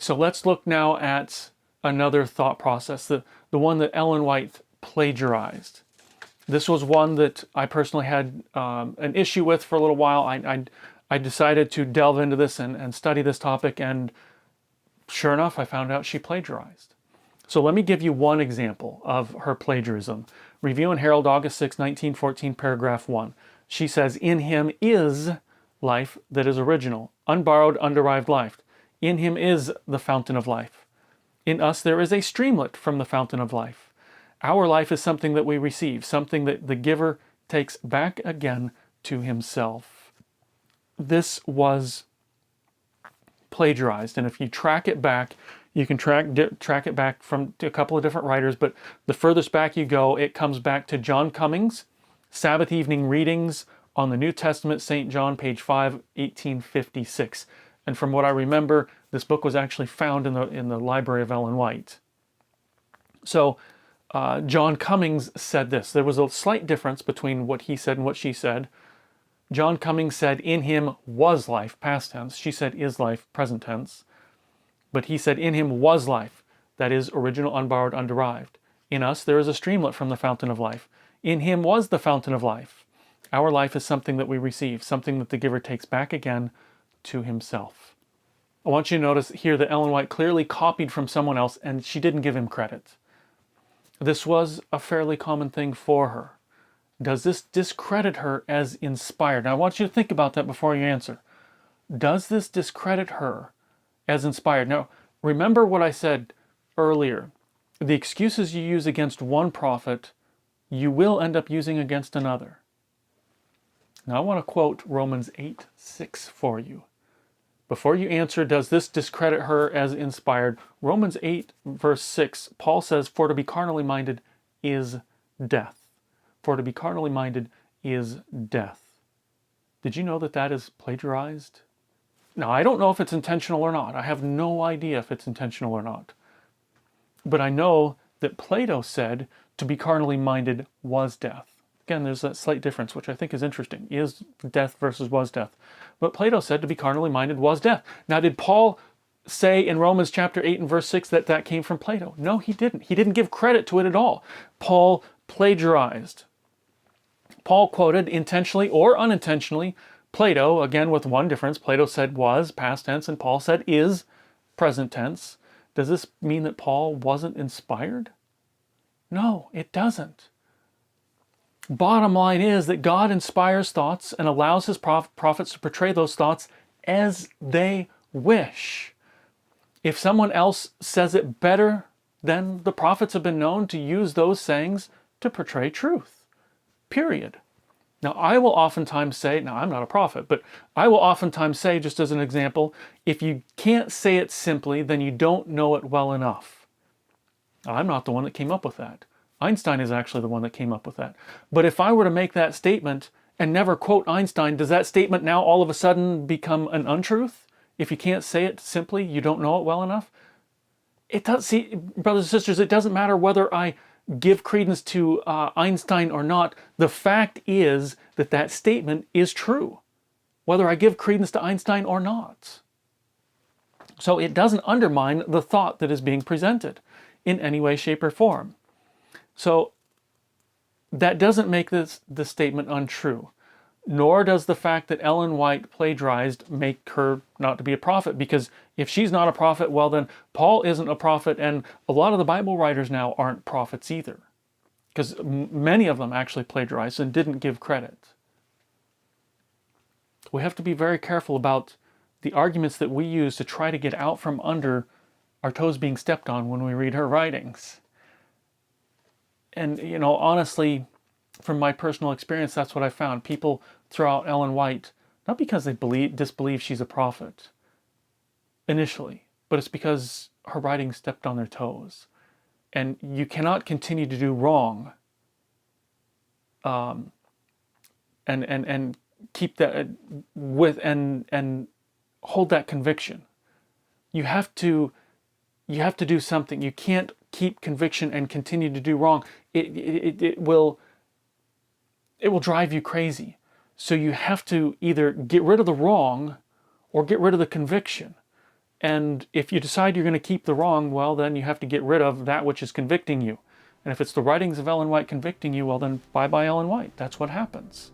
So let's look now at another thought process, the one that Ellen White plagiarized. This was one that I personally had an issue with for a little while. I decided to delve into this and study this topic, and sure enough, I found out she plagiarized. So let me give you one example of her plagiarism. Review and Herald, August 6, 1914, paragraph 1. She says, "In him is life that is original, unborrowed, underived life. In him is the fountain of life. In us there is a streamlet from the fountain of life. Our life is something that we receive, something that the giver takes back again to himself." This was plagiarized, and if you track it back, you can track it back from a couple of different writers, but the furthest back you go, it comes back to John Cummings, Sabbath Evening Readings on the New Testament, St. John, page 5, 1856. And from what I remember, this book was actually found in the library of Ellen White. So John Cummings said this. There was a slight difference between what he said and what she said. John Cummings said, "In him was life," past tense. She said, "is life," present tense. But he said, "In him was life," that is, original, unborrowed, underived. In us there is a streamlet from the fountain of life. In him was the fountain of life. Our life is something that we receive, something that the giver takes back again to himself. I want you to notice here that Ellen White clearly copied from someone else, and she didn't give him credit. This was a fairly common thing for her. Does this discredit her as inspired? Now I want you to think about that before you answer. Does this discredit her as inspired? Now remember what I said earlier. The excuses you use against one prophet, you will end up using against another. Now I want to quote Romans 8:6 for you. Before you answer, does this discredit her as inspired? Romans 8, verse 6, Paul says, "For to be carnally minded is death." For to be carnally minded is death. Did you know that that is plagiarized? Now, I don't know if it's intentional or not. I have no idea if it's intentional or not. But I know that Plato said to be carnally minded was death. Again, there's that slight difference, which I think is interesting. Is death versus was death. But Plato said to be carnally minded was death. Now, did Paul say in Romans chapter 8 and verse 6 that that came from Plato? No, he didn't. He didn't give credit to it at all. Paul plagiarized. Paul quoted intentionally or unintentionally Plato, again with one difference. Plato said was, past tense, and Paul said is, present tense. Does this mean that Paul wasn't inspired? No, it doesn't. Bottom line is that God inspires thoughts and allows his prophets to portray those thoughts as they wish. If someone else says it better, then the prophets have been known to use those sayings to portray truth. Period. Now, I will oftentimes say, now I'm not a prophet, but I will oftentimes say, just as an example, if you can't say it simply, then you don't know it well enough. I'm not the one that came up with that. Einstein is actually the one that came up with that. But if I were to make that statement and never quote Einstein, does that statement now all of a sudden become an untruth? If you can't say it simply, you don't know it well enough? It does. See, brothers and sisters, it doesn't matter whether I give credence to Einstein or not. The fact is that that statement is true, whether I give credence to Einstein or not. So it doesn't undermine the thought that is being presented in any way, shape, or form. So that doesn't make the statement untrue, nor does the fact that Ellen White plagiarized make her not to be a prophet, because if she's not a prophet, well then Paul isn't a prophet, and a lot of the Bible writers now aren't prophets either, because many of them actually plagiarized and didn't give credit. We have to be very careful about the arguments that we use to try to get out from under our toes being stepped on when we read her writings. And, you know, honestly, from my personal experience, that's what I found. People throw out Ellen White, not because they disbelieve she's a prophet initially, but it's because her writings stepped on their toes. And you cannot continue to do wrong and keep that with and hold that conviction. You have to do something. You can't keep conviction and continue to do wrong. It will drive you crazy. So you have to either get rid of the wrong or get rid of the conviction. And if you decide you're going to keep the wrong, well, then you have to get rid of that which is convicting you. And if it's the writings of Ellen White convicting you, well, then bye-bye Ellen White. That's what happens.